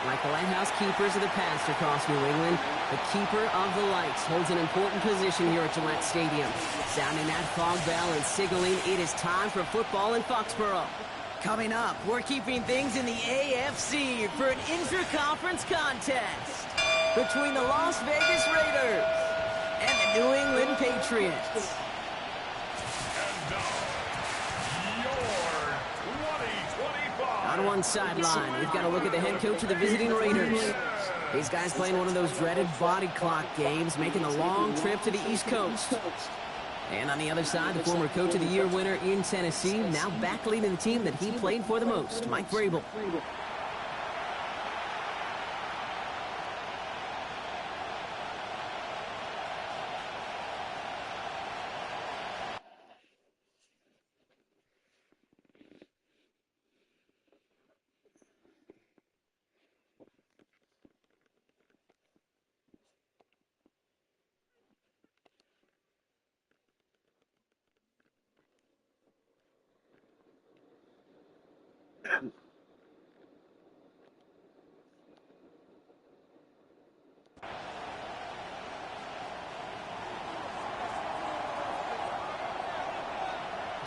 Like the lighthouse keepers of the past across New England, the keeper of the lights holds an important position here at Gillette Stadium. Sounding that fog bell and signaling it is time for football in Foxborough. Coming up, we're keeping things in the AFC for an intra-conference contest between the Las Vegas Raiders and the New England Patriots. On one sideline, we've got a look at the head coach of the visiting Raiders. These guys playing one of those dreaded body clock games, making the long trip to the East Coast. And on the other side, the former Coach of the Year winner in Tennessee, now back leading the team that he played for the most, Mike Vrabel.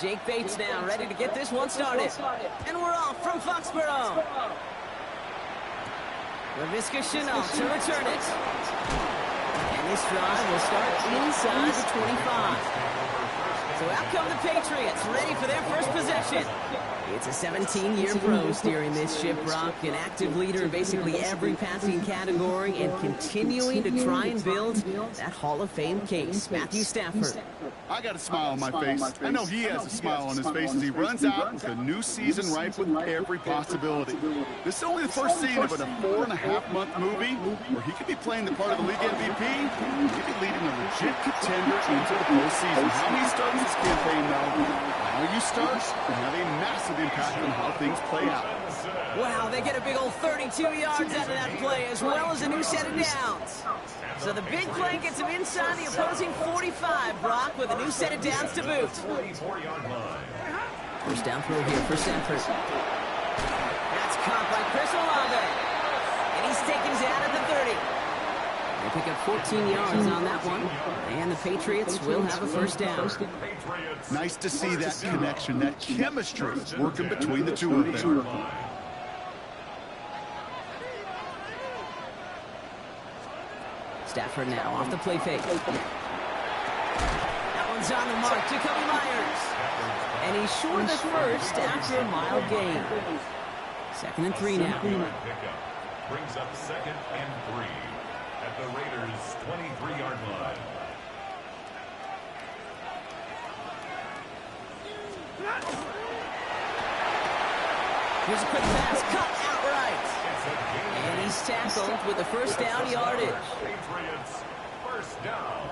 Jake Bates now, ready to get this one started. And we're off from Foxborough. Laviska Shenault to return it. And this drive will start inside the 25. So out come the Patriots, ready for their first possession. It's a 17-year pro steering this ship, Brock, an active leader in basically every passing category and continuing to try and build that Hall of Fame case. Matthew Stafford. I got a smile on my face. I know he has a smile on his face as he runs out with a new season ripe with every possibility. This is only the first scene of a 4.5-month movie where he could be playing the part of the league MVP. He could be leading a legit contender into the postseason. How many starts this campaign now? How you start can have a massive impact on how things play out. Wow, they get a big old 32 yards out of that play, as well as a new set of downs. So the big play gets him inside the opposing 45, Brock, with a new set of downs to boot. First down throw here for Stafford. That's caught by Chris Olave. And he's taken down at the 30. They pick up 14 yards on that one, and the Patriots will have a first down. Nice to see that connection, that chemistry working between the two of them. Stafford now off the play fake. That one's on the mark. Jacoby Myers. And he's short of the first after a mile gain. 2nd and 3 now. Brings up 2nd and 3 at the Raiders' 23-yard line. Here's a quick pass, cut outright. And he's tackled with the first down yardage. Patriots, first down.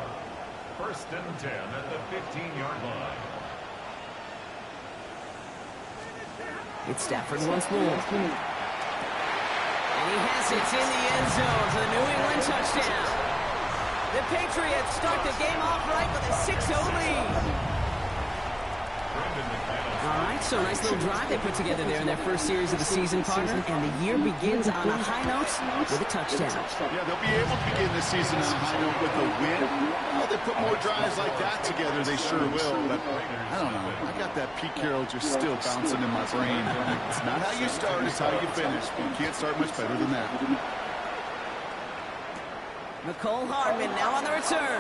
1st and 10 at the 15-yard line. It's Stafford once more. And he has it in the end zone for the New England touchdown. The Patriots start the game off right with a 6-0 lead. All right, So a nice little drive they put together there in their first series of the season, partner. And the year begins on a high note with a touchdown. Yeah, they'll be able to begin the season on a high note with a win. Well, they put more drives like that together, they sure will. But I don't know. I got that Pete Carroll just still bouncing in my brain. It's not how you start, it's how you finish. You can't start much better than that. Mecole Hardman now on the return.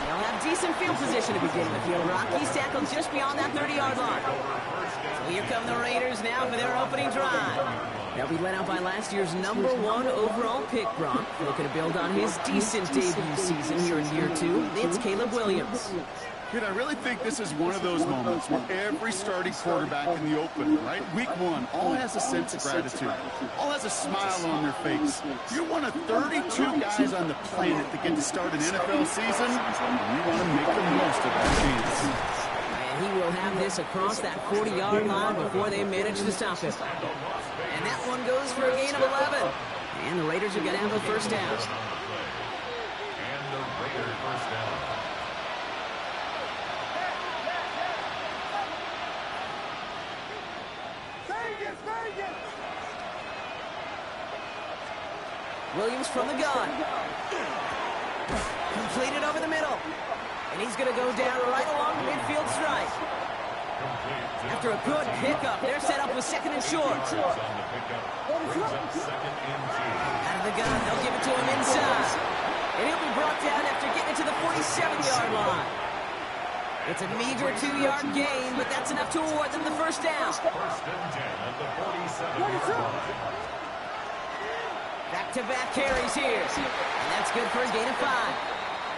They'll have decent field position to begin with here. Rockies tackled just beyond that 30-yard line. So here come the Raiders now for their opening drive. They'll be led out by last year's #1 overall pick, Gronk. Looking to build on his decent debut season here in year 2. It's Caleb Williams. Kid, I really think this is one of those moments where every starting quarterback in the open, right? Week 1, all has a sense of gratitude. All has a smile on their face. You're one of 32 guys on the planet that get to start an NFL season, and you want to make the most of that chance. And he will have this across that 40-yard line before they manage to stop him. And that one goes for a gain of 11. And the Raiders are going to have a first down. And the Raiders first down. Williams from the gun. Completed over the middle. And he's going to go down right along the midfield stripe. After a good pickup, they're set up with second and short. Out of the gun, they'll give it to him inside. And he'll be brought down after getting it to the 47-yard line. It's a meager 2-yard gain, but that's enough to award them the first down. First and 10 at the 47-yard line. Back-to-back carries here. And that's good for a gain of 5.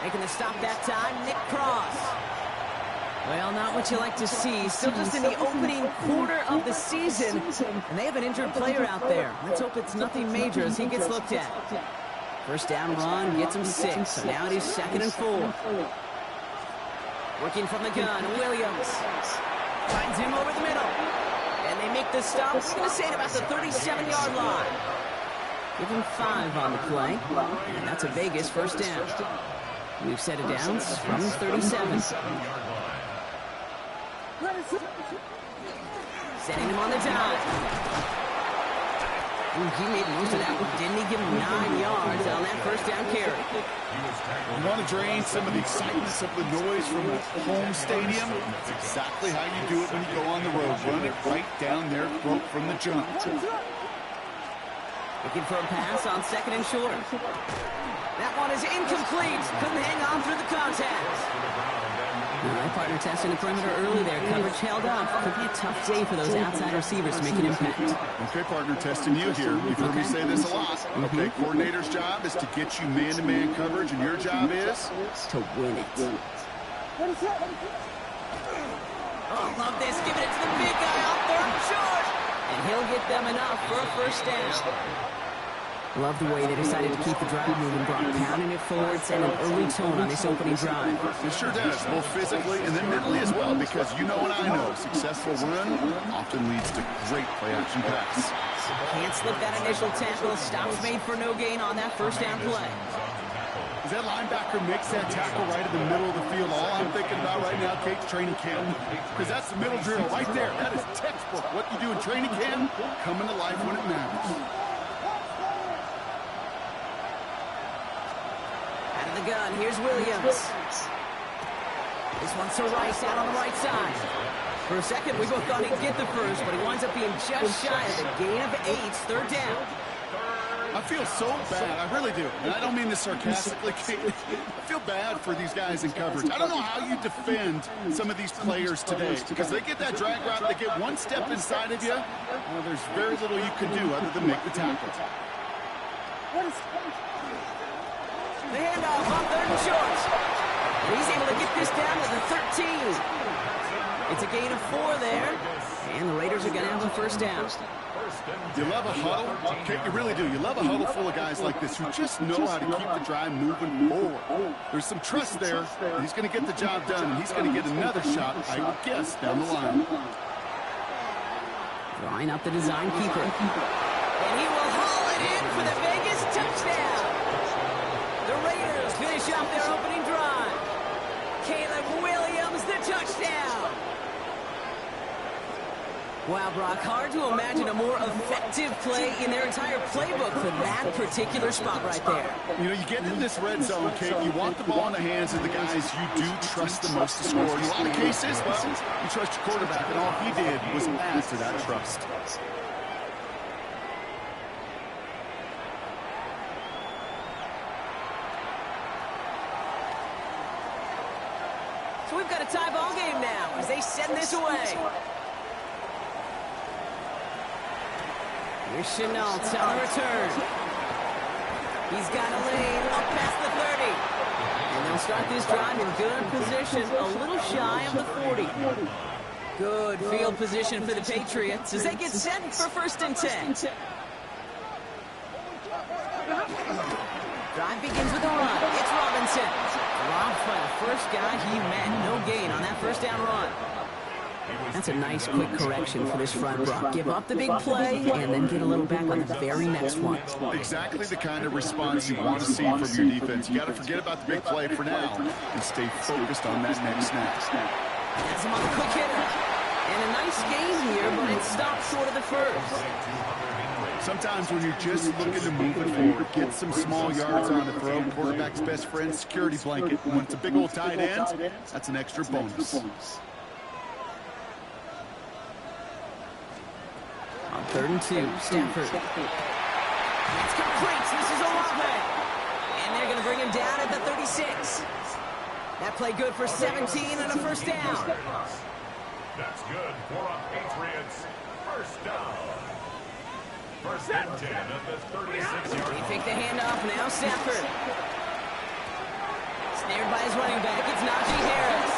Making the stop that time, Nick Cross. Well, not what you like to see. Still just in the opening quarter of the season. And they have an injured player out there. Let's hope it's nothing major as he gets looked at. First down run gets him 6. So now it is 2nd and 4. Working from the gun, Williams. Finds him over the middle. And they make the stop. I'm going to say at about the 37-yard line. Give him 5 on the play. And that's a Vegas first down. We've set it down from 37. Setting him on the dive. Ooh, he made most of that one. Didn't he give him 9 yards on that first down carry? You want to drain some of the excitement, some of the noise from a home stadium? That's exactly how you do it when you go on the road. Run it right down their throat from the jump. Looking for a pass on 2nd and short. That one is incomplete. Couldn't hang on through the contact. All right, partner testing the perimeter early there. Coverage held up. Could be a tough day for those outside receivers to make an impact. Okay, partner, testing you here. You've heard me say this a lot. Okay, coordinator's job is to get you man-to-man coverage, and your job is? To win it. Oh, love this. Giving it to the big guy on 3rd and short. And he'll get them enough for a first down. Love the way they decided to keep the drive moving, Brock, pounding it forward, and an early tone on this opening drive. It sure does, both physically and then mentally as well, because you know and I know, successful run often leads to great play-action pass. Can't slip that initial tackle. Stops made for no gain on that first down play. As that linebacker makes that tackle right in the middle of the field, all I'm thinking about right now, Kate's training camp, because that's the middle drill right there. That is textbook. What you do in training camp, coming to life when it matters. Out of the gun, here's Williams. This one's to Rice out on the right side. For a second, we both thought he'd get the first, but he winds up being just shy of the gain of 8, 3rd down. I feel so bad, I really do. And I don't mean this sarcastically. I feel bad for these guys in coverage. I don't know how you defend some of these players today, because they get that drag route, they get one step inside of you, well, there's very little you can do other than make the tackle. The handoff on 3rd and short. And he's able to get this down to the 13. It's a gain of 4 there. And the Raiders are going to have a first down. You love a huddle? Okay, you really do. You love a huddle full of guys like this who just know how to keep the drive moving forward. There's some trust there. He's going to get the job done, and he's going to get another shot, I would guess, down the line. Drawing up the design keeper. And he will haul it in for the Vegas touchdown. The Raiders finish up their opening drive. Caleb Williams, the touchdown. Wow, Brock, hard to imagine a more effective play in their entire playbook for that particular spot right there. You know, you get in this red zone, Kate, you want the ball in the hands of the guys you do trust the most to score. In a lot of cases, well, you trust your quarterback, and all he did was add to that trust. So we've got a tie ball game now as they send this away. Here's Chenault on the return. He's got a lane up past the 30. And they'll start this drive in good position, a little shy of the 40. Good field position for the Patriots as they get set for 1st and 10. Drive begins with a run. It's Robinson. Robbed by the first guy he met. No gain on that 1st down run. That's a nice quick correction for this front, Brock. Give up the big play and then get a little back on the very next one. Exactly the kind of response you want to see from your defense. You got to forget about the big play for now and stay focused on that next snap. Has him on the quick hitter. And a nice game here, but it stopped short of the 1st. Sometimes when you're just looking to move it forward, get some small yards on the throw, quarterback's best friend, security blanket. When it's a big old tight end, that's an extra bonus. On 3rd and 2, Stafford. It's complete. This is Olave. And they're going to bring him down at the 36. That play good for 17 and a 1st down. That's good for a Patriots 1st down. 1st and 10 at the 36-yard line. They take the handoff now, Stafford. Snared by his running back. It's Najee Harris.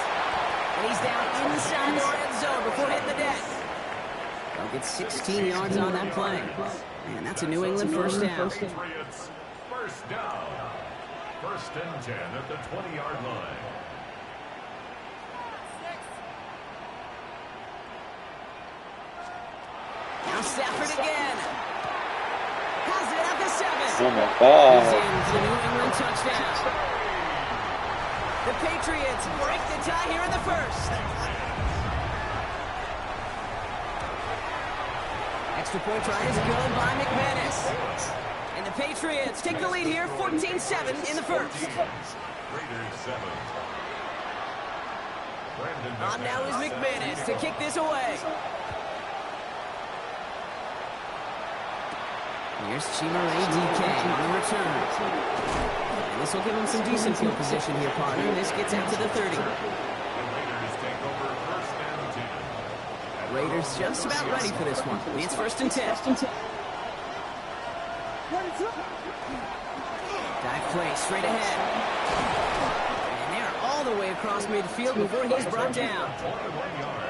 And he's down inside the red zone before hitting the deck. They'll get 16 yards on that play. And that's a New England 1st down. Patriots 1st down. 1st and 10 at the 20-yard line. Now Stafford again. Has it at the 7. Oh my God. He's in for the New England touchdown. The Patriots break the tie here in the 1st. Extra point try is good by McManus. And the Patriots take the lead here, 14-7 in the 1st. Raiders 7. On now is McManus to kick this away. Here's Chimere DK on the return. And this will give him some decent field position here, partner. This gets out to the 30. The Raiders take over 1st and 10. Raiders just about ready for this one. It's 1st and 10. Dive play straight ahead. And they're all the way across midfield before he's brought down.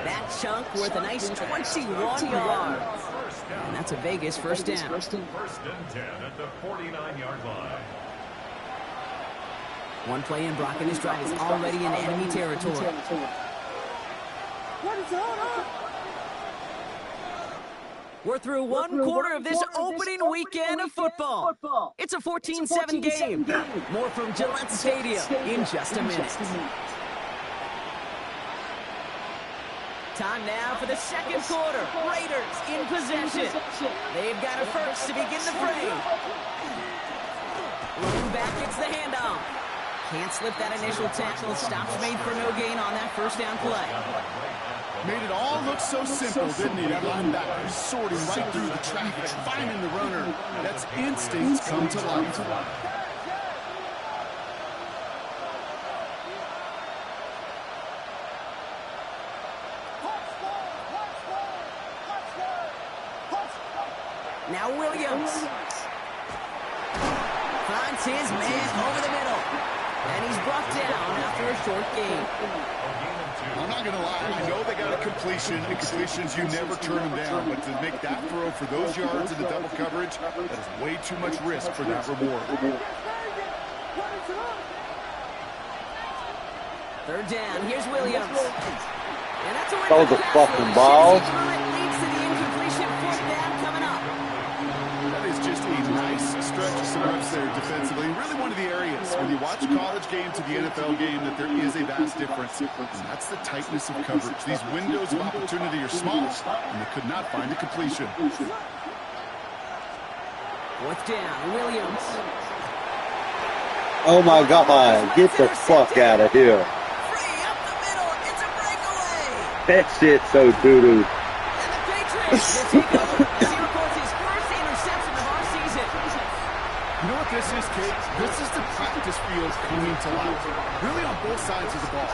That chunk worth a nice 21 yards. And that's a Vegas 1st down. 1st and 10 at the 49-yard line. One play in, Brock, and his drive is already in enemy territory. We're through one quarter of this opening weekend of football. It's a 14-7 game. More from Gillette Stadium in just a minute. Time now for the 2nd quarter. Raiders in possession. They've got a 1st to begin the frame. Looking back, it's the handoff. Can't slip that initial tackle. Stops made for no gain on that 1st down play. Made it all look so simple, didn't he? That linebacker sorting right through the traffic, finding the runner. That's instincts come to life. Now Williams finds his man over the middle. And he's brought down after a short gain. I'm not going to lie. I know they got a completion, and completions, you never turn them down. But to make that throw for those yards in the double coverage, that is way too much risk for that reward. 3rd down. Here's Williams. And that's a win. That was a fucking ball. Leads to the incompletion. 4th down coming up. That is just a nice stretch of some reps there defensively. Really one of the areas when you watch the college game to the NFL game that there is a vast difference. And that's the tightness of coverage. These windows of opportunity are small, and they could not find a completion. 4th down, Williams. Oh my God, get the fuck out of here. Free up the middle, it's a breakaway. That shit's so doo-doo. And the Patriots will take over as he records his first interception of our season. You know what this is, Kate? This is the practice field coming to life. Really on both sides of the ball.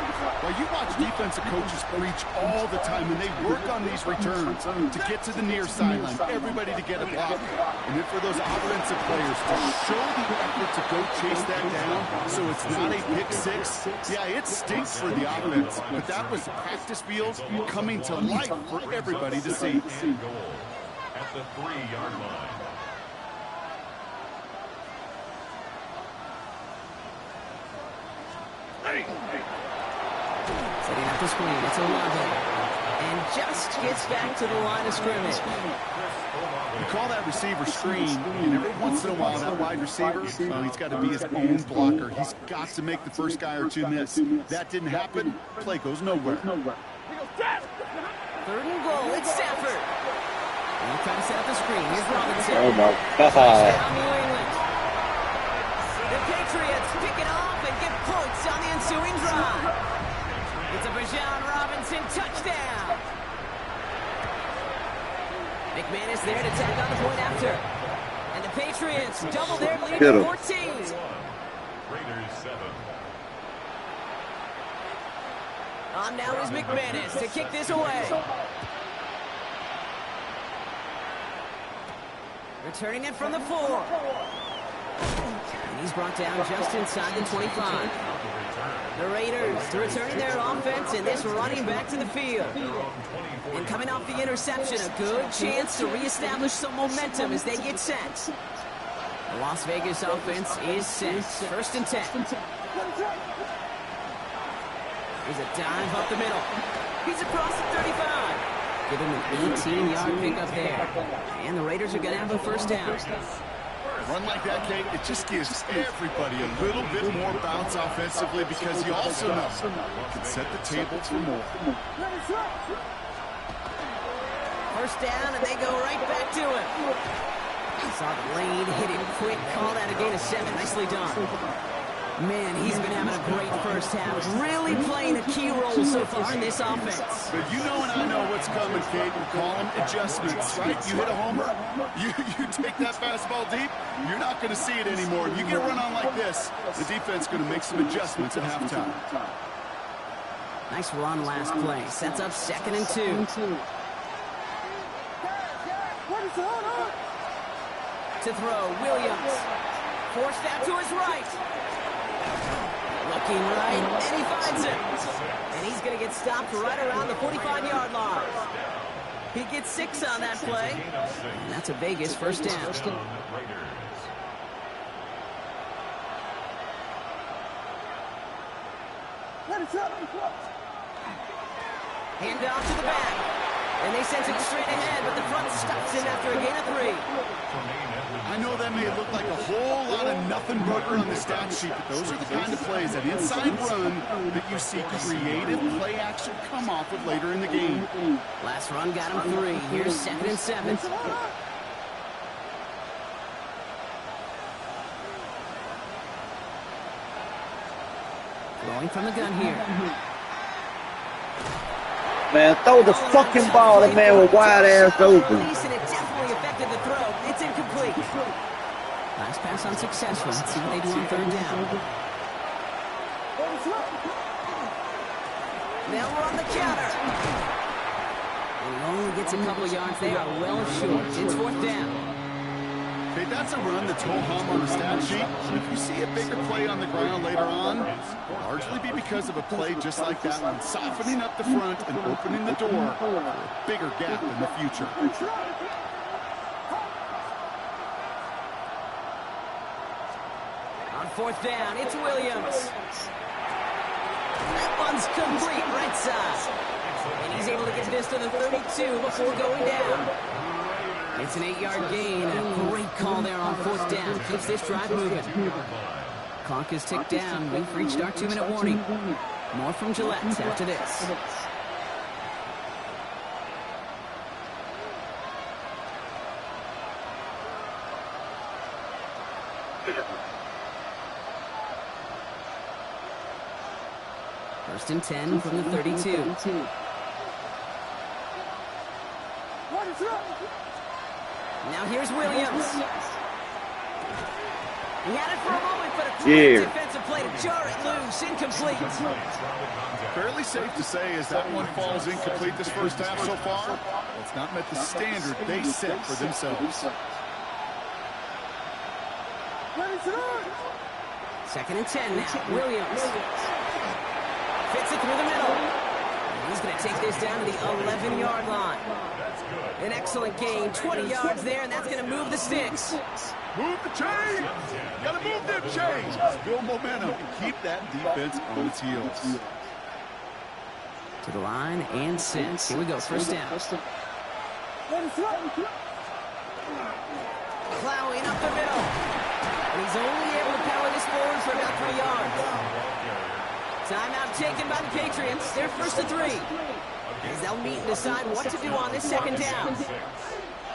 While you watch defensive coaches preach all the time, and they work on these returns to get to the near sideline, everybody to get a block. And then for those offensive players to show the effort to go chase that down so it's not a pick six. Yeah, it stinks for the offense, but that was practice field coming to life for everybody to see. And goal at the 3-yard line. Setting up the screen, it's Olave. And just gets back to the line of scrimmage. You call that receiver screen, and every once in a while that wide receiver, well, he's got to be his own blocker. He's got to make the first guy or two miss. That didn't happen, play goes nowhere. 3rd and goal, it's Stafford. And he'll try to set up the screen. Here's Robinson. Oh my Down God. New England. The Patriots pick it off and get points on the ensuing drive. It's a Bijan Robinson touchdown. McManus there to tag on the point after. And the Patriots double their lead to 14. Raiders 7. On now is McManus to kick this away. Returning it from the 4. And he's brought down just inside the 25. The Raiders returning their offense and this running back to the field. And coming off the interception, a good chance to reestablish some momentum as they get set. The Las Vegas offense is set. 1st and 10. There's a dive up the middle. He's across the 35. Give him an 18-yard pickup there. And the Raiders are going to have a first down. Run like that, Kate, it just gives everybody a little bit more bounce offensively because you also know you can set the table for more. First down, and they go right back to him. Saw the lane, hit it quick, call that a gain of 7. Nicely done. Man, he's been having a great first half. Really playing a key role so far in this offense. But you know and I know what's coming, Kate. We call them adjustments, right? You hit a homer, you take that fastball deep, you're not going to see it anymore. You get a run on like this, the defense is going to make some adjustments at halftime. Nice run last play. Sets up 2nd and 2. To throw, Williams. Forced out to his right. Looking right, and he finds him. And he's going to get stopped right around the 45-yard line. He gets 6 on that play. And that's a Vegas first down. Hand off to the back. And they send him straight ahead, but the front stops him after a gain of 3. I know that may look like a whole lot of nothing burger on the stat sheet, but those are the kind of plays, that inside run, that you see creative play action come off of later in the game. Last run got him 3. Here's 2nd and 7. Throwing from the gun here. Man, throw the fucking ball. That man was wide ass open. And it definitely affected the throw. It's incomplete. Last pass unsuccessful. Let's see what they do on 3rd down. Now we're on the counter. And he only gets a couple yards. They are well short. It's 4th down. Okay, that's a run that's ho-hum on the stat sheet. If you see a bigger play on the ground later on, it'll largely be because of a play just like that one, softening up the front and opening the door for a bigger gap in the future. On 4th down, it's Williams. That one's complete right side. And he's able to get this to the 32 before going down. It's an 8-yard gain. A great call there on 4th down. Keeps this drive moving. Clock is ticked down. We've reached our 2-minute warning. More from Gillette after this. First and 10 from the 32. Now here's Williams. He had it for a moment, but a great defensive play to jar it loose. Incomplete. Fairly safe to say as that one falls incomplete this first half so far. It's not met the standard they set for themselves. Second and 10 now. Williams. Fits it through the middle. He's going to take this down to the 11-yard line. An excellent gain. 20 yards there, and that's going to move the sticks. Move the chains! Gotta move them chains! Build momentum and keep that defense on its heels. To the line and 6. Here we go. First down. Plowing up the middle. And he's only able to power this forward for about 3 yards. Timeout taken by the Patriots. They're first and 3. As they'll meet and decide what to do on this second down.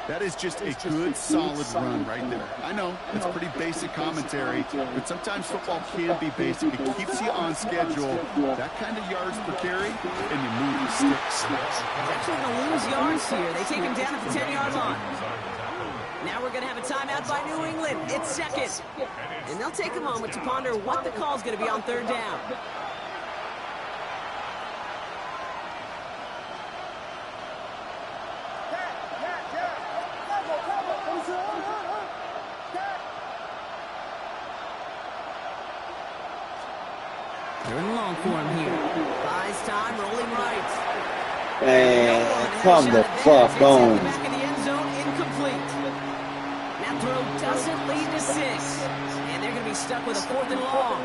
That is just a good, solid run right there. I know, it's pretty basic commentary, but sometimes football can be basic. It keeps you on schedule. That kind of yards per carry, and you move the sticks. They're actually going to lose yards here. They take him down at the 10-yard line. Now we're going to have a timeout by New England. It's second. And they'll take a moment to ponder what the call is going to be on third down. They're in long for him here. Buys time, rolling right. Man, come the fuck on. Back in the end zone, incomplete. That throw doesn't lead to 6. And they're going to be stuck with a 4th and long.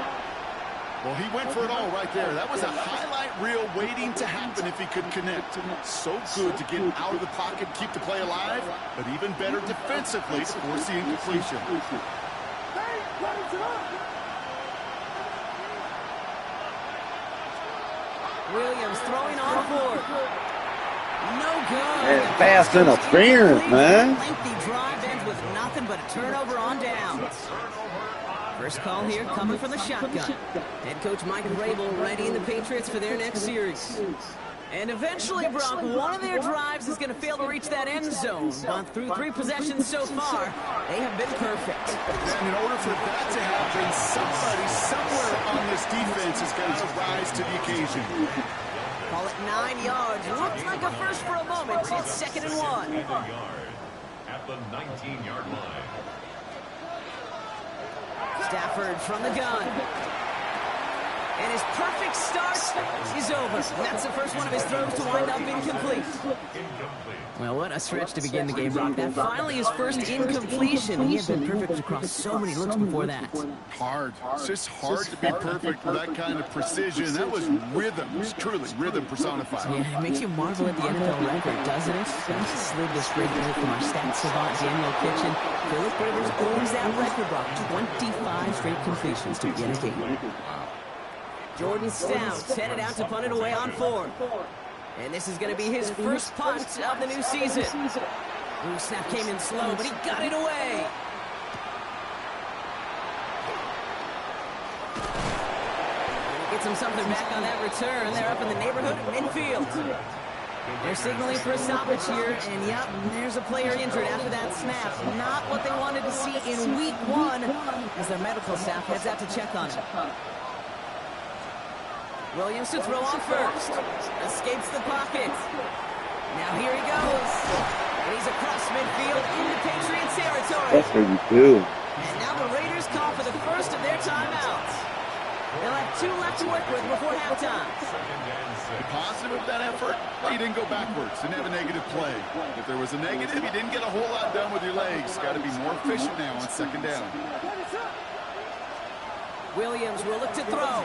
Well, he went for it all right there. That was a highlight reel waiting to happen if he could connect. So good to get out of the pocket, keep the play alive, but even better defensively to force the incompletion. Williams throwing on 4. No good. That's fast interference, man. Lengthy drive ends with nothing but a turnover on downs. First call here coming from the shotgun. Head coach Mike Vrabel readying the Patriots for their next series. And eventually, Brock, one of their drives is going to fail to reach that end zone. But through 3 possessions so far, they have been perfect. And in order for that to happen, somebody somewhere on this defense is going to rise to the occasion. Call it 9 yards. Looked like a first for a moment. It's second and 1. At the 19-yard line. Stafford from the gun. And his perfect start is over. That's the first one of his throws to wind up incomplete. Well, what a stretch to begin the game, Brock. That finally his first incompletion. He had been perfect across so many looks before that. Hard. It's just hard to be perfect with that kind of precision. That was rhythm. It's truly rhythm personified. Yeah, it makes you marvel at the NFL record, doesn't it? We slid this great note from our stats savant, Daniel Kitchen. Philip Rivers owns that record, Brock. 25 straight completions to begin a game. Jordan Stout headed out to punt it away on 4. And this is going to be his first punt of the new season. Ooh, snap came in slow, but he got it away. Gets him something back on that return. They're up in the neighborhood of midfield. They're signaling for a stoppage here, and yep, there's a player injured after that snap. Not what they wanted to see in week 1 as their medical staff heads out to check on him. Williams to throw on first. Escapes the pocket. Now here he goes. And he's across midfield into Patriot territory. That's what you do. And now the Raiders call for the first of their timeouts. They'll have 2 left to work with before halftime. The positive of that effort, he didn't go backwards, didn't have a negative play. If there was a negative, you didn't get a whole lot done with your legs. Got to be more efficient now on second down. Williams will look to throw.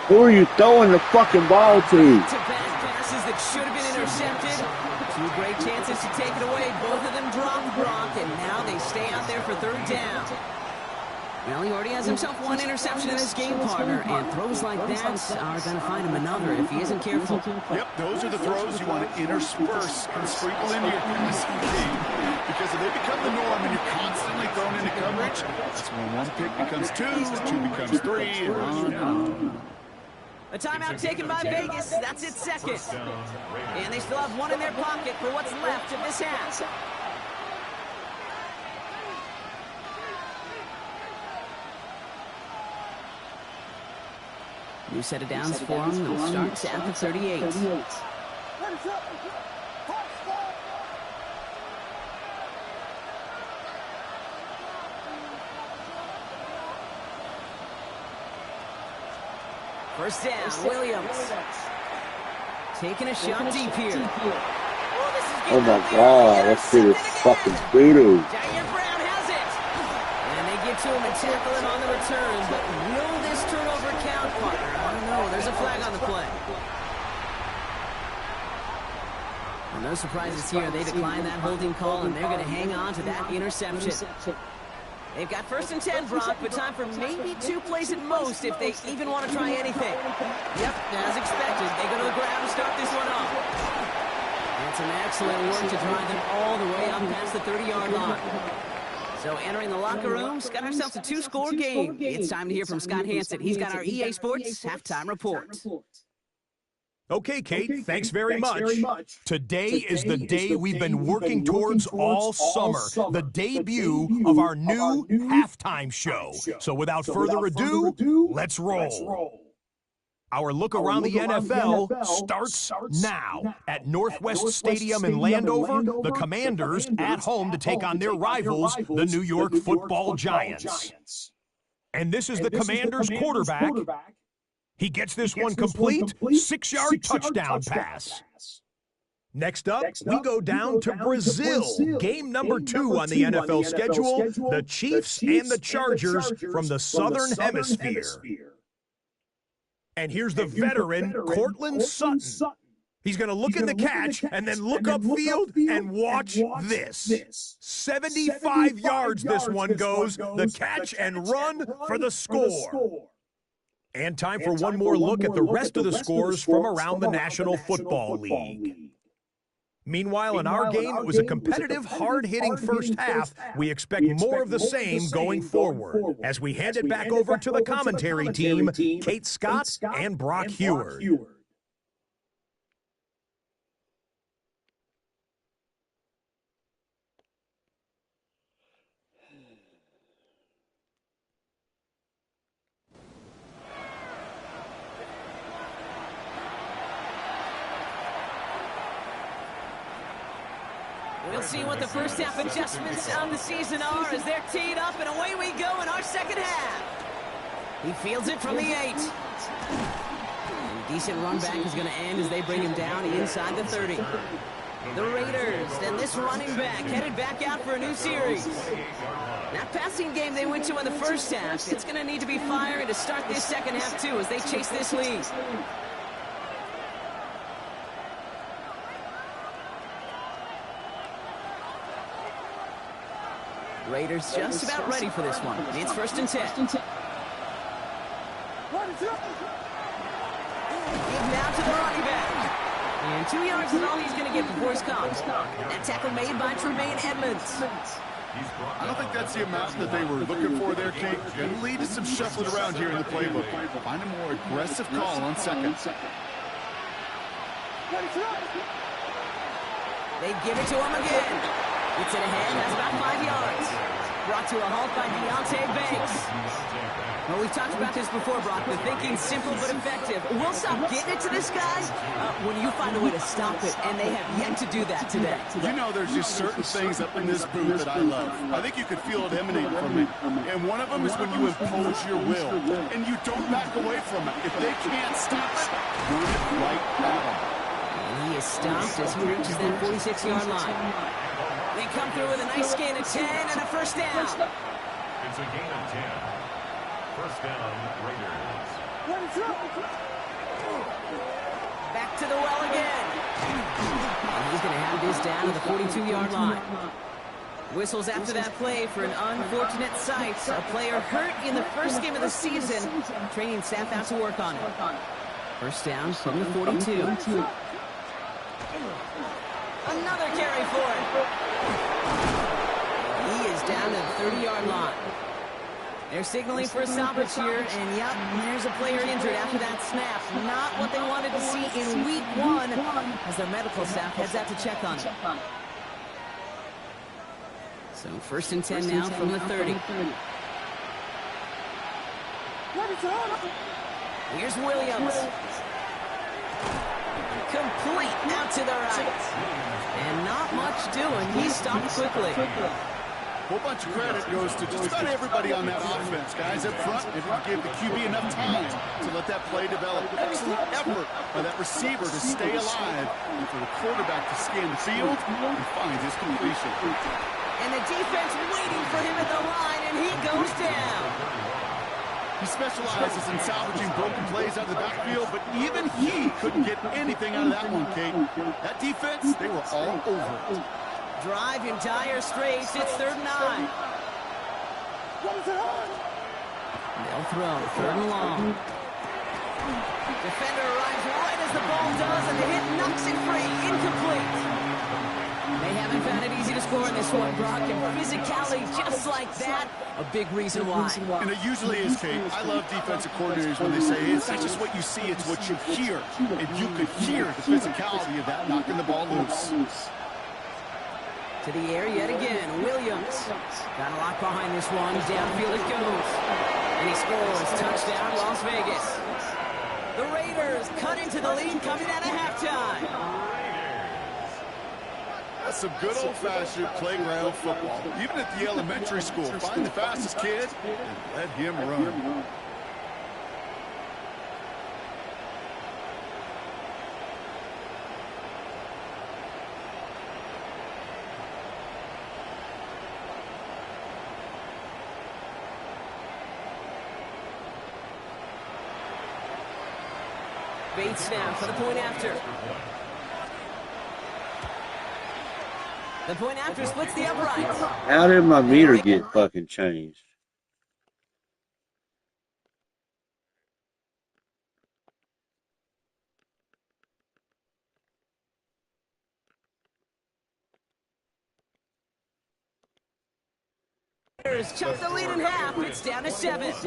Who are you throwing the fucking ball to? Back-to-back passes that should have been intercepted. 2 great chances to take it away. Both of them dropped, Brock, and now they stay out there for third down. Well, he already has himself one interception in his game, partner, and throws like that are going to find him another if he isn't careful. Yep, those are the throws you want to intersperse and sprinkle into your passing game. Because if they become the norm and you're constantly thrown into coverage, that's when one pick becomes two becomes three, and on and on. A timeout taken by Vegas. That's its second. And they still have one in their pocket for what's left of this half. New set of downs for them. They'll start at the 38. First down, Williams. Taking a shot deep here. Oh my God, that shit is fucking doo-doo. Jair Brown has it. And they get to him and tackle him on the return. But will this turnover count, partner? I don't know. There's a flag on the play. Well, no surprises here. They decline that holding call, and they're going to hang on to that interception. They've got first and 10, Brock, but time for maybe 2 plays at most if they even want to try anything. Yep, as expected, they go to the ground to start this one off. And some excellent work to drive them all the way up past the 30-yard line. So entering the locker room, got ourselves a 2-score game. It's time to hear from Scott Hansen. He's got our EA Sports halftime report. Okay, Kate, thanks very much. Today is the day we've been working towards all summer, the debut of our new halftime show. So without further ado, let's roll. Our look around the NFL starts now. At Northwest Stadium in Landover, the Commanders at home to take on their rivals, the New York Football Giants. And this is the Commanders' quarterback. He gets this one complete, 6-yard touchdown pass. Next up, we go down to Brazil. Game number 2 on the NFL schedule, the Chiefs and the Chargers from the Southern Hemisphere. And here's the veteran, Courtland Sutton. He's going to look in the catch and then look upfield and watch this. 75 yards this one goes, the catch and run for the score. And time for one more look at the rest of the scores from around the National Football League. Meanwhile, in our game, it was a competitive, hard-hitting first half. We expect more of the same going forward as we hand it back over to the commentary team, Kate Scott and Brock Heward. We'll see what the first half adjustments of the season are as they're teed up, and away we go in our second half. He fields it from the 8. And decent run back is going to end as they bring him down inside the 30. The Raiders and this running back headed back out for a new series. That passing game they went to in the first half, it's going to need to be firing to start this second half too as they chase this lead. Raiders just about ready for this one. It's first and 10. Give now to the running back. And 2 yards is all he's going to get before he's caught. That tackle made by Tremaine Edmonds. I don't think that's the amount that they were looking for there, Kate. Going to lead to some shuffling around here in the playbook. Find a more aggressive call on second. They give it to him again. Gets it ahead, that's about 5 yards. Brought to a halt by Deontay Banks. Well, we've talked about this before, Brock. The thinking's simple but effective. We'll stop getting it to this guy when you find a way to stop it, and they have yet to do that today. You know, there's just certain things up in this booth that I love. I think you could feel it emanate from me. And one of them is when you impose your will, and you don't back away from it. If they can't stop it, run it right at them. And he is stopped as he reaches that 46-yard line. They come through with a nice gain of 10 and a first down. It's a gain of 10. First down, Raiders. Back to the well again. And he's going to have this down to the 42-yard line. Whistles after that play for an unfortunate sight. A player hurt in the first game of the season. Training staff out to work on it. First down from the 42. Another carry for it. He is down to the 30-yard line. They're signaling for a salvage here, and yep, there's a player injured after that snap. Not what they wanted to see in week 1 as their medical staff heads out to check on it. So first and 10 now from the 30. Here's Williams. Complete out to the right. And not much doing. He stopped quickly. A whole bunch of credit goes to just about everybody on that offense. Guys up front, if you give the QB enough time to let that play develop. Excellent effort by that receiver to stay alive and for the quarterback to scan the field and find his completion. And the defense waiting for him at the line, and he goes down. He specializes in salvaging broken plays out of the backfield, but even he couldn't get anything out of that one, Kate. That defense, they were all over it. Drive in dire straits. It's 3rd and 9. They'll throw. 3rd and long. Defender arrives right as the ball does, and the hit knocks it free. Incomplete. They haven't found it easy to score in this one, Brock, and physicality just like that, a big reason why. And it usually is, Kate. I love defensive coordinators when they say, it's not just what you see, it's what you hear. And you could hear the physicality of that knocking the ball loose. To the air yet again, Williams. Got a lot behind this one. Downfield it goes. And he scores. Touchdown, Las Vegas. The Raiders cut into the lead coming out of halftime. That's some good old-fashioned playground football. Even at the elementary school, find the fastest kid and let him run. Bates now for the point after. The point after splits the uprights. How did my meter get fucking changed? Raiders chop the lead in half. It's down to 7. Raiders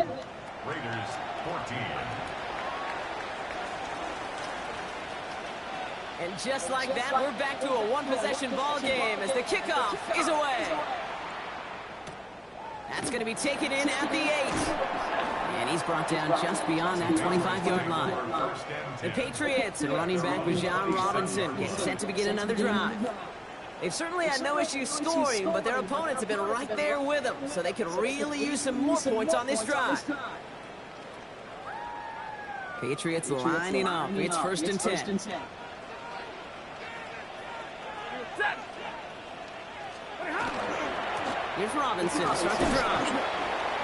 14. And just like that, we're back to a one-possession ball game as the kickoff is away. That's going to be taken in at the 8. And he's brought down just beyond that 25-yard line. The Patriots and running back Bijan Robinson getting set to begin another drive. They've certainly had no issues scoring, but their opponents have been right there with them, so they could really use some more points on this drive. Patriots lining up. It's 1st and 10. Here's Robinson to start the drive.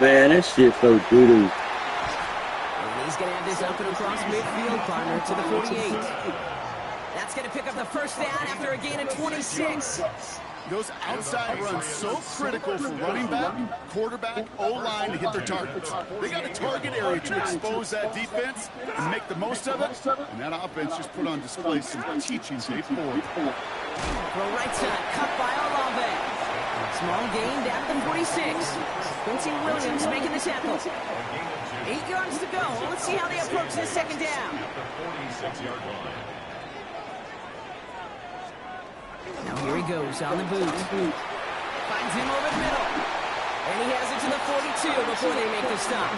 Man, that shit's so doo-doo. And he's going to have this up and across midfield, partner, to the 48. That's going to pick up the first down after a gain of 26. Those outside runs so critical for running back, quarterback, O-line to hit their targets. They got a target area to expose that defense and make the most of it. And that offense just put on display some teaching tape forward. Throw right side, cut by Olave. Small gain down to the 46. Quincy Williams making the tackle. 8 yards to go. Let's see how they approach this second down. Now here he goes on the boot. Finds him over the middle. And he has it to the 42 before they make the stop.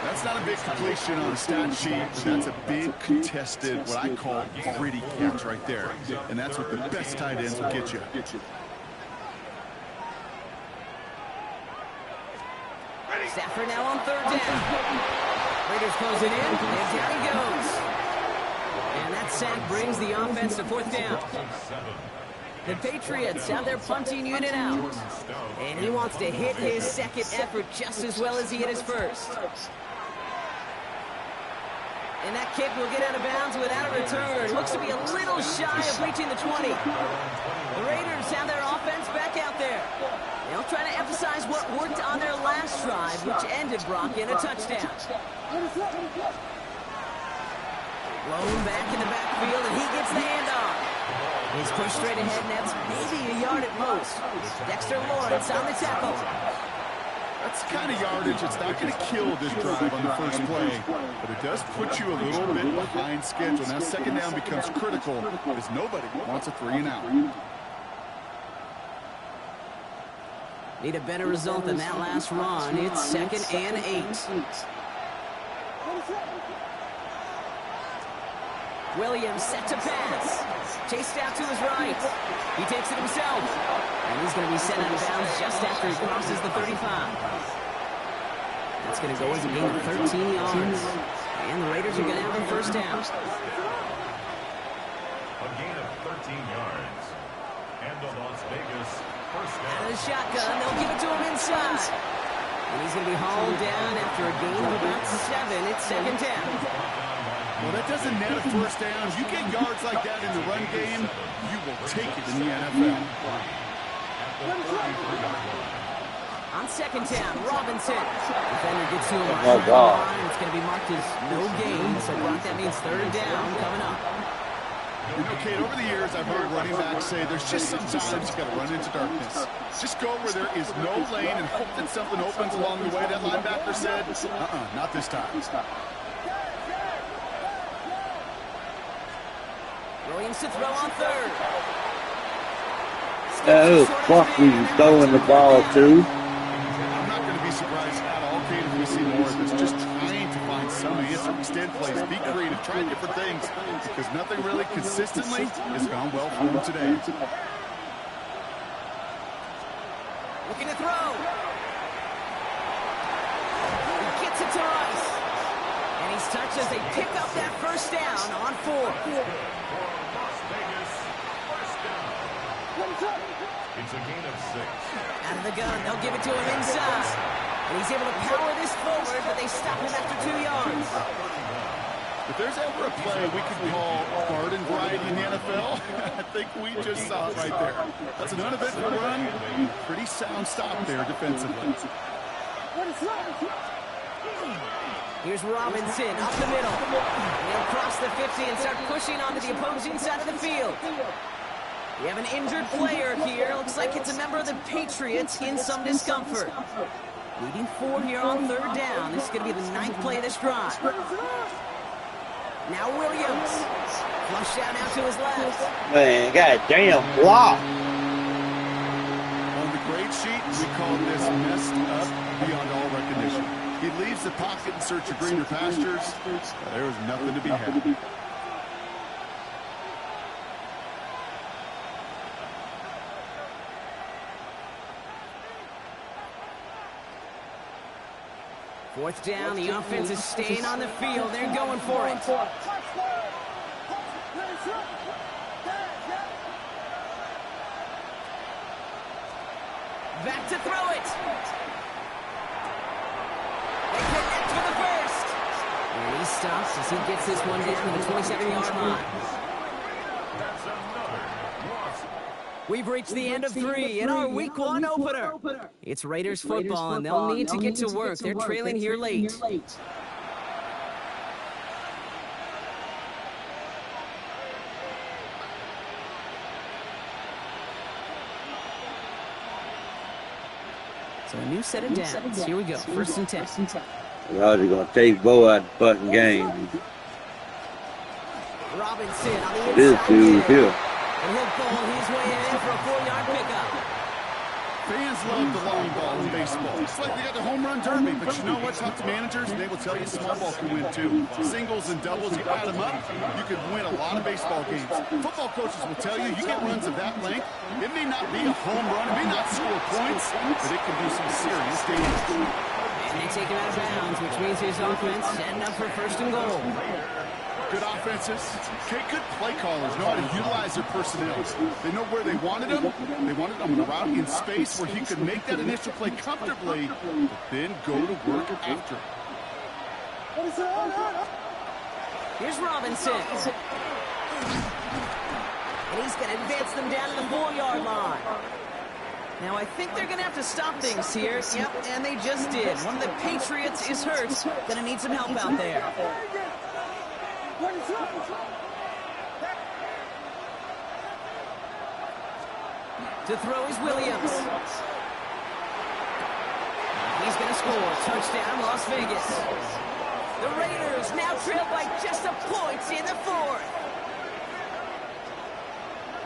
That's not a big completion on the stat sheet, but that's a big contested, what I call gritty catch right there. And that's what the best tight ends will get you. Stafford now on 3rd down. Raiders closing in, and down he goes. And that sack brings the offense to 4th down. The Patriots have their punting unit out. And he wants to hit his second effort just as well as he hit his first. And that kick will get out of bounds without a return. Looks to be a little shy of reaching the 20. The Raiders have their offense back out there. They'll try to emphasize what worked on their last drive, which ended Brock in a touchdown. Blown back in the backfield, and he gets the handoff. He's pushed straight ahead, and that's maybe a yard at most. Dexter Lawrence on the tackle. That's the kind of yardage. It's not going to kill this drive on the first play, but it does put you a little bit behind schedule. Now second down becomes critical because nobody wants a 3-and-out. Need a better result than that last run. It's 2nd and 8. Williams set to pass. Chased out to his right. He takes it himself. And he's going to be sent out of bounds just after he crosses the 35. That's going to go as a gain of 13 yards. And the Raiders are going to have their first down. A gain of 13 yards. And the Las Vegas first down. Out of the shotgun, they'll give it to him inside. And he's going to be hauled down after a gain of about 7. It's second down. Well, that doesn't net a first down. You get yards like that in the run game, you will take it in the NFL. On second down, Robinson. Defender gets to him right around the line. It's going to be marked as no gain, so Brock, that means third down coming up. You know, Kate, over the years, I've heard running backs say there's just sometimes you got to run into darkness. Just go where there is no lane and hope that something opens along the way. That linebacker said, not this time. Williams to throw on third. Who the fuck are you throwing the ball to? I'm not going to be surprised at all, Kate, if we see more of this. Just trying to find some answer, extend plays, be creative, try different things, because nothing really consistently has gone well for him today. Looking to throw. He gets it to Rice. And he's touched as they pick up that first down on 4. It's a gain of 6. Out of the gun, they'll give it to him inside. And he's able to power this forward, but they stop him after 2 yards. If there's ever a play we could call garden variety in the NFL, I think we just saw it right there. That's an uneventful run. Pretty sound stop there defensively. Here's Robinson up the middle. They'll cross the 50 and start pushing onto the opposing side of the field. We have an injured player here. Looks like it's a member of the Patriots in some discomfort. Leading 4 here on third down. This is going to be the 9th play of this drive. Now Williams. Flushed out now to his left. Man, goddamn block. On the grade sheet, we call this messed up beyond all recognition. He leaves the pocket in search of greener pastures. There was nothing to be had. Fourth down, the offense is staying on the field. They're going for it. Back to throw it. They connect for the first. And he stops as he gets this one down to the 27-yard line. That's another loss. We've reached the end of 3 in our Week 1 opener. It's Raiders football, and they'll need to get to work. They're trailing here late. So a new set of downs. Here we go. First and 10. Roger gonna take Bo out of the fucking game. Robinson on the inside. This dude here. And he'll ball his way in for a 4-yard pickup. Fans love the long ball in baseball. It's like they got the home run derby, but you know what? Talk to managers, and they will tell you small ball can win too. Singles and doubles, you add them up, you could win a lot of baseball games. Football coaches will tell you, you get runs of that length, it may not be a home run, it may not score points, but it can do some serious damage. And they take him out of bounds, which means his offense setting up for first and goal. Good offenses, good play callers know how to utilize their personnel. They know where they wanted them. They wanted them on a route in space where he could make that initial play comfortably, but then go to work after. Here's Robinson. And he's going to advance them down to the 4-yard line. Now, I think they're going to have to stop things here. Yep, and they just did. One of the Patriots is hurt. Going to need some help out there. To throw is Williams. He's going to score. Touchdown, Las Vegas. The Raiders now trail by just a point in the 4th.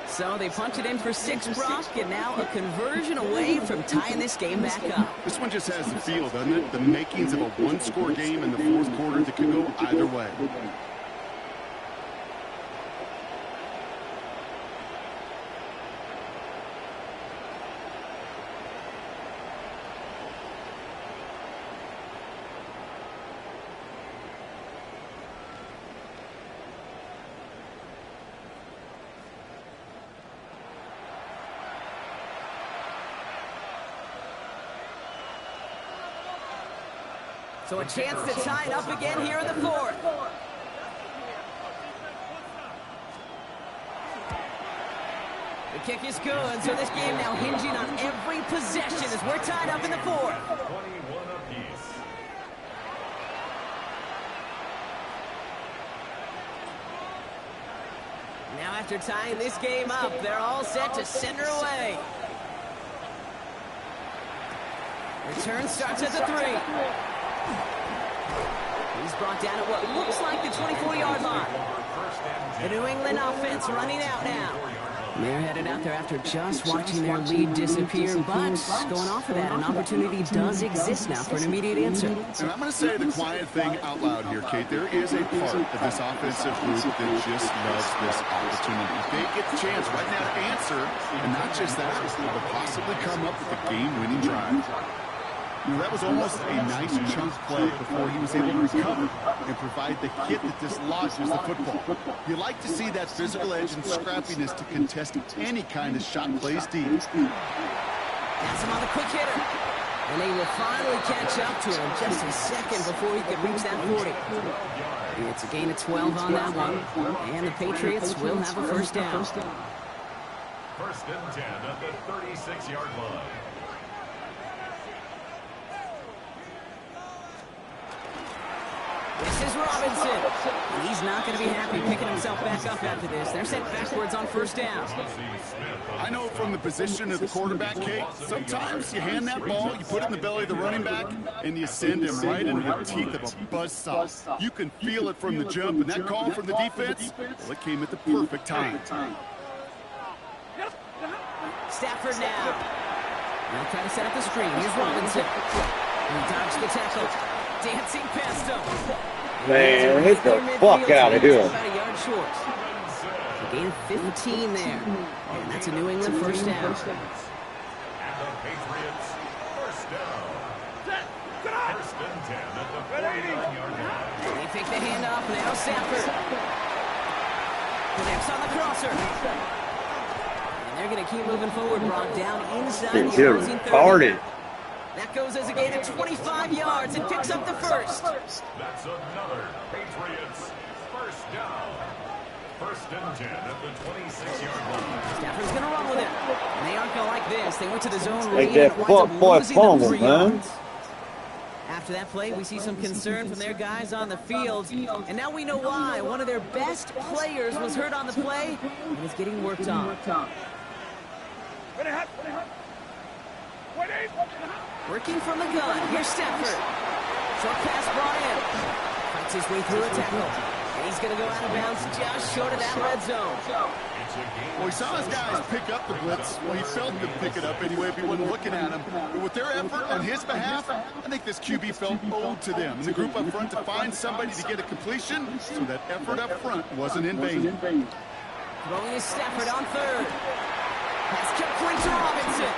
So they punch it in for 6, Brock, and now a conversion away from tying this game back up. This one just has the feel, doesn't it? The makings of a one-score game in the 4th quarter that could go either way. So a chance to tie it up again here in the 4th. The kick is good, so this game now hinging on every possession as we're tied up in the 4th. 21 apiece. Now after tying this game up, they're all set to send her away. Return starts at the 3. He's brought down at what looks like the 24-yard line. The New England offense running out now. They're headed out there after just watching their lead disappear, but going off of that, an opportunity does exist now for an immediate answer. And I'm going to say the quiet thing out loud here, Kate. There is a part of this offensive group that just loves this opportunity. They get the chance right now to answer, and not just that, but possibly come up with a game-winning drive. You know, that was almost a nice chunk play before he was able to recover and provide the hit that dislodges the football. You like to see that physical edge and scrappiness to contest any kind of shot plays deep. That's him on the quick hitter. And they will finally catch up to him just a second before he could reach that 40. It's a gain of 12 on that one. And the Patriots will have a first down. 1st and 10 at the 36-yard line. This is Robinson. And he's not going to be happy picking himself back up after this. They're sent backwards on 1st down. I know from the position of the quarterback, Kate, sometimes you hand that ball, you put it in the belly of the running back, and you send him right into the teeth of a buzzsaw. You can feel it from the jump, and that call from the defense, well, it came at the perfect time. Stafford now. Now try to set up the screen. Here's Robinson. He dodged the tackle. Dancing past him. Man, get the fuck out of here. About a yard short. A gain of 15 there. And that's a New England first down. And the Patriots first down. 1st and 10 at the 49-yard line. They take the handoff. Now Stafford. Connects on the crosser. And they're going to keep moving forward. Brought down inside the opposing 30. That goes as a gain of 25 yards and picks up the first. That's another Patriots first down. 1st and 10 at the 26-yard line. Stafford's going to run with it. And they aren't going to like this. They went to the zone Like read that and winds up losing them 3 man. yards. After that play, we see some concern from their guys on the field. And now we know why. One of their best players was hurt on the play and is getting worked on. Working from the gun. Here's Stafford. Short pass brought in. Fights his way through a tackle. And he's going to go out of bounds just short of that red zone. Well, he saw his guys pick up the blitz. Well, he felt them pick it up anyway if he wasn't looking at him. But with their effort on his behalf, I think this QB felt owed to them. And the group up front to find somebody to get a completion, so that effort up front wasn't in vain. Throwing is Stafford on 3rd. Pass complete to Robinson.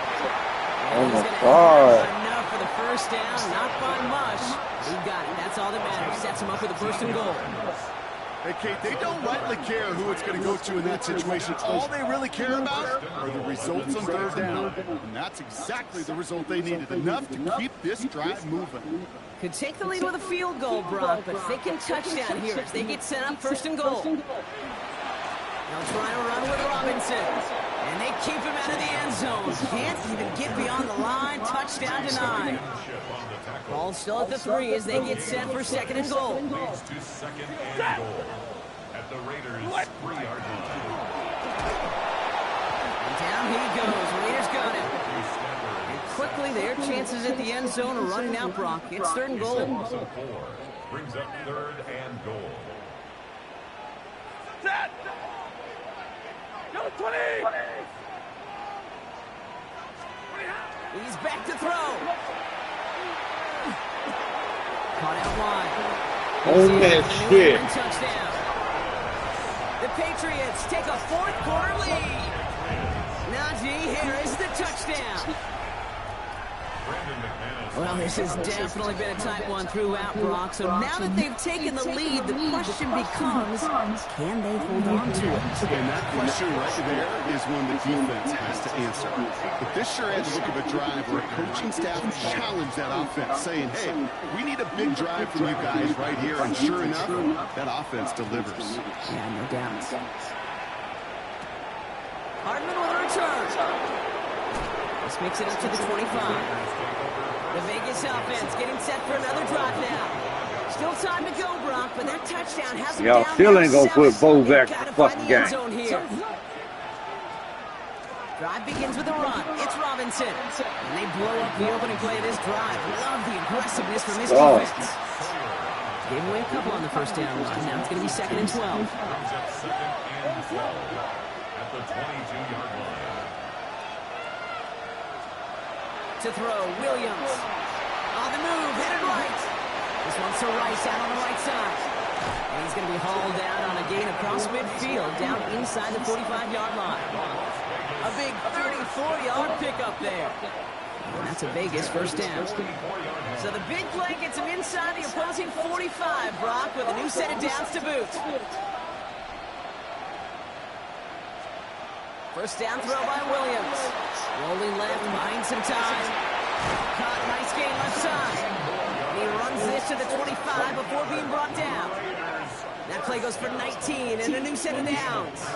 Oh my God. Enough for the first down, not by much. He got it. That's all that matters. Sets him up with a 1st and goal. Hey, Kate, they don't rightly care who it's going to go to in that situation. All they really care about are the results on third down. And that's exactly the result they needed, enough to keep this drive moving. Could take the lead with a field goal, Brock, but thinking touchdown here as they get set up 1st and goal. They'll try to run with Robinson. And they keep him out of the end zone. Can't even get beyond the line. Touchdown denied. Ball still at the 3 as they get set for 2nd and goal. Leads to 2nd and goal at the Raiders' 3-yard line. And down he goes. Raiders got him. And quickly their chances at the end zone are running out, Brock. It's 3rd and goal. Brings up 3rd and goal. Set! Go 20! He's back to throw. Caught out wide. Oh, man, shit. Touchdown. The Patriots take a 4th quarter lead. Najee Harris, the touchdown. Well, this has definitely been a tight one throughout, Brock. So now that they've taken the lead, the question becomes, can they hold on to it? And that question right there is one the defense has to answer. But this sure has the look of a drive where a coaching staff challenged that offense, saying, hey, we need a big drive from you guys right here. And sure enough, that offense delivers. Yeah, no doubt. Hardman with a return. This makes it up to the 25. The Vegas offense getting set for another drive now. Still time to go, Brock, but that touchdown hasn't Y'all still ain't gonna put Bo back in the fucking game. Drive begins with a run. It's Robinson. And they blow up the opening play of this drive. Love the aggressiveness from this defense. Gave away a couple on the 1st down run. Now it's going to be 2nd and 12. Brings up 2nd and 12 at the 22-yard line. To throw, Williams. On the move, headed right. This one's to Rice out on the right side. And he's going to be hauled out on a gain across midfield, down inside the 45-yard line. A big 34-yard pickup there. And that's a Vegas 1st down. So the big play gets him inside the opposing 45, Brock, with a new set of downs to boot. 1st down throw by Williams. Rolling left, buying some time. Caught, nice gain left side. And he runs this to the 25 before being brought down. That play goes for 19 and a new set of downs.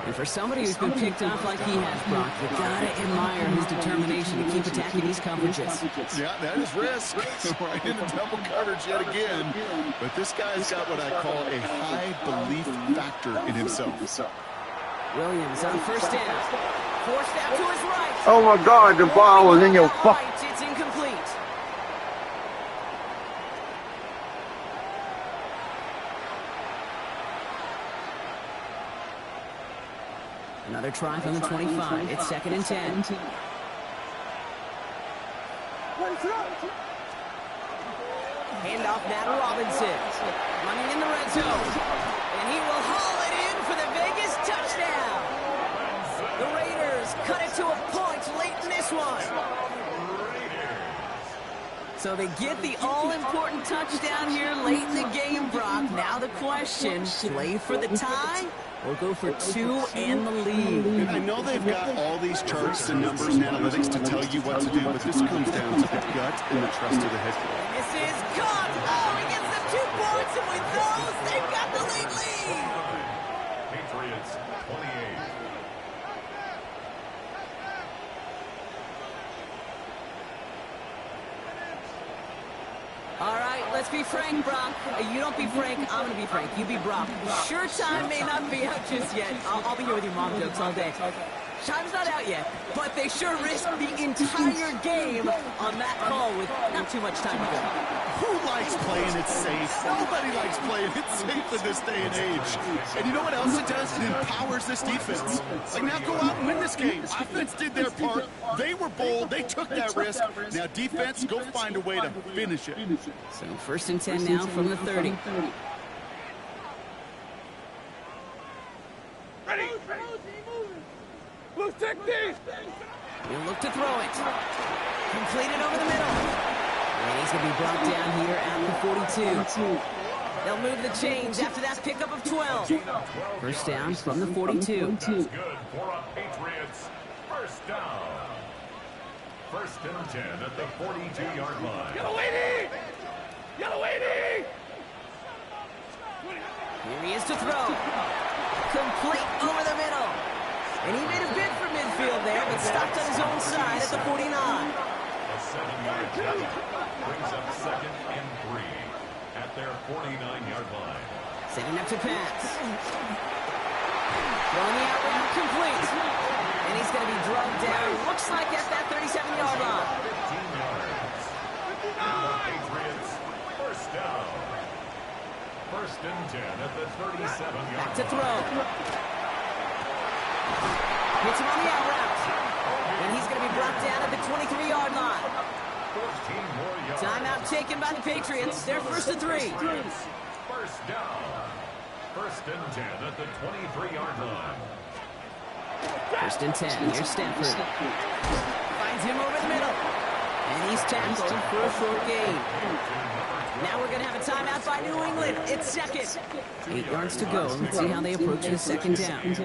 And for somebody who's been picked off like he has, Brock, you gotta admire his determination to keep attacking these coverages. Yeah, that is risk. Right into double coverage yet again. But this guy's got what I call a high belief factor in himself. Williams on 1st down. Forced out to his right. Oh my God, the ball was in your fuck. Right, it's incomplete. Another try from the 25. It's 2nd and 10. Handoff now to Robinson. Running in the red zone. And he will haul it in for the Vegas touchdown. The Raiders cut it to a point late in this one. So they get the all-important touchdown here late in the game, Brock. Now the question, play for the tie or go for 2 and the lead? And I know they've got all these charts and numbers and analytics to tell you what to do, but this comes down to the gut and the trust of the head coach. This is caught. Oh, he gets the 2 points, and with those, they've got the lead. Patriots 28. All right, let's be frank, Brock. You don't be Frank, I'm going to be Frank. You be Brock. Sure, time may not be out just yet. I'll be here with your mom jokes all day. Time's not out yet, but they sure risked the entire game on that call with not too much time to go. Who likes playing it safe? Nobody likes playing it safe in this day and age. And you know what else it does? It empowers this defense. Like, now go out and win this game. Offense did their part. They were bold. They took that risk. Now defense, go find a way to finish it. So 1st and 10 now from the 30. Ready! Blue safety! He'll look to throw it. Completed over the middle. And he's going to be brought down here at the 42. They'll move the chains after that pickup of 12. First down from the 42. That's good for a Patriots. First down. First and 10 at the 42-yard line. Yellow 80! Yellow 80! Here he is to throw. Complete over the middle. And he made a bid for midfield there, but stopped on his own side at the 49. A 7-yard catch brings up second and 3 at their 49-yard line. Setting up to pass. Throwing the out route complete. And he's going to be drugged down. Looks like at that 37-yard line. 15 yards. And the Patriots first down. First and 10 at the 37-yard Back to line. throw. Hits him on the out route. And he's going to be brought down at the 23-yard line. 14 more yards. Timeout taken by the Patriots. They're first and 3. First down. First and 10 at the 23-yard line. First and 10. Here's Stafford. Finds him over the middle. And he's tackled for a short gain. Now we're going to have a timeout by New England. It's second. 8 yards to go. Let's see how they approach the second down.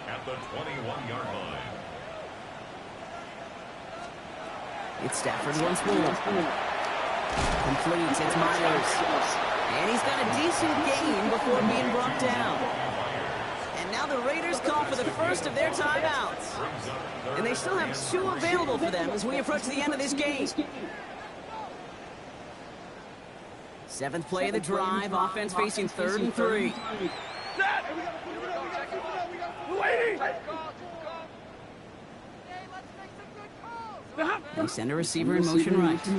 At the 21-yard line. It's Stafford once more. Complete. It's Myers. And he's got a decent gain before being brought down. And now the Raiders call for the first of their timeouts. And they still have 2 available for them as we approach the end of this game. 7th play of the drive. Offense facing 3rd and 3. Set! Waiting! They send a receiver in motion right. He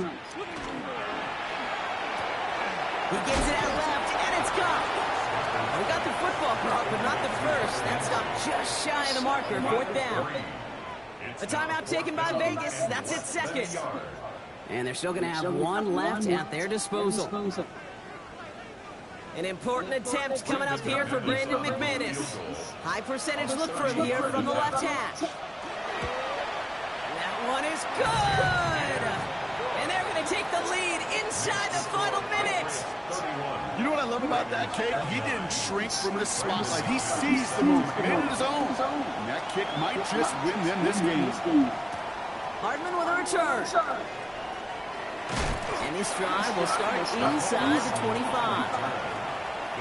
gets it out left, and it's caught. We got the football caught, but not the first. That stopped just shy of the marker. 4th down. A timeout taken by Vegas. That's its second. And they're still going to have 1 left at their disposal. An important attempt coming up here for Brandon McManus. High percentage look for him here from the left hash. That one is good! And they're going to take the lead inside the final minute. You know what I love about that, Kate? He didn't shrink from the spotlight. He seized the movement, made it his own. And that kick might just win them this game. Hardman with a return. And this drive will start inside the 25.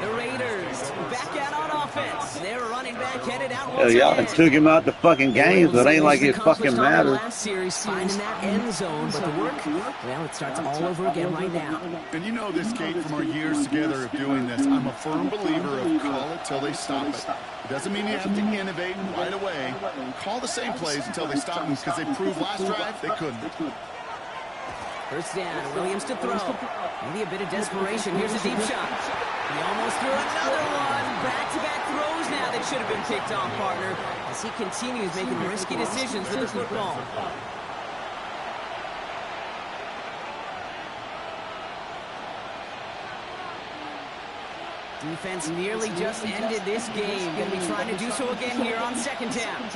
The Raiders back out on offense. They're running back headed out once Y'all again. took him out the fucking game, so it ain't like it fucking matters. Last series finding that end zone, but the work, well, it starts all over again right now. And you know this, Kate, from our years together of doing this. I'm a firm believer of call it till they stop it. It doesn't mean you have to innovate right away. Call the same plays until they stop them, because they proved last drive they couldn't. First down, Williams to throw. Maybe a bit of desperation. Here's a deep shot. He almost threw another one. Back-to-back throws now that should have been picked off, partner, as he continues making risky decisions with the football. Defense nearly just ended this game. Going to be trying to do so again here on second down.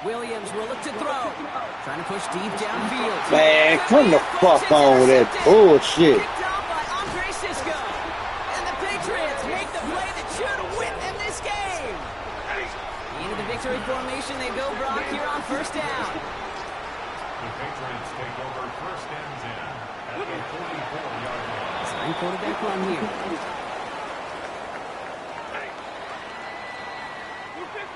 Williams will look to throw. Trying to push deep downfield. Man, come the fuck on with that bullshit. Picked off by Andre Sisco. And the Patriots make the play that should win them this game. Into the victory formation they go, Brock, here on first down. The Patriots take over first and 10 at the 44-yard line. Sign quarterback run here.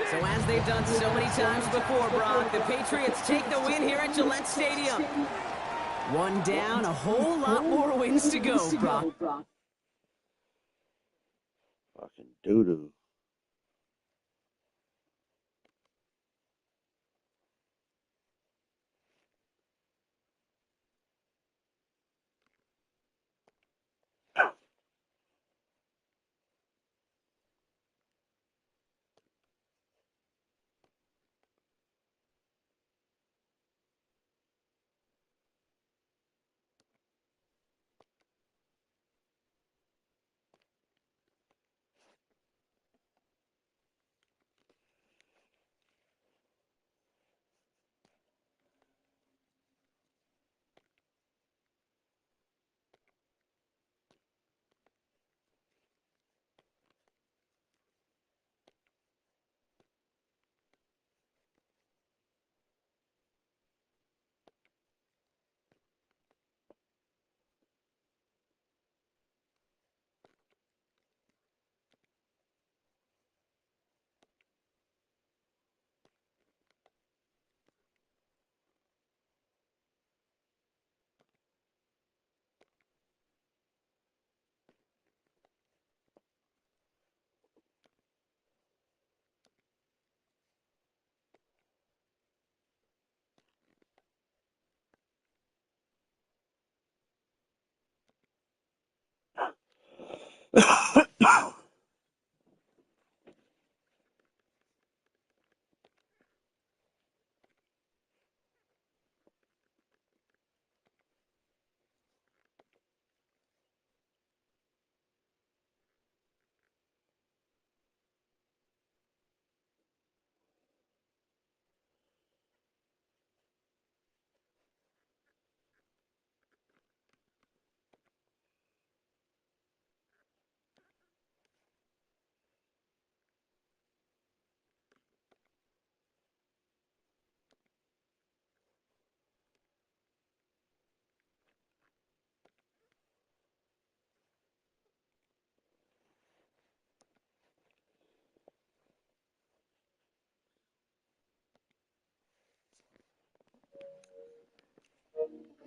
So as they've done so many times before, Brock, the Patriots take the win here at Gillette Stadium. 1 down, a whole lot more wins to go, Brock. Fucking doo-doo.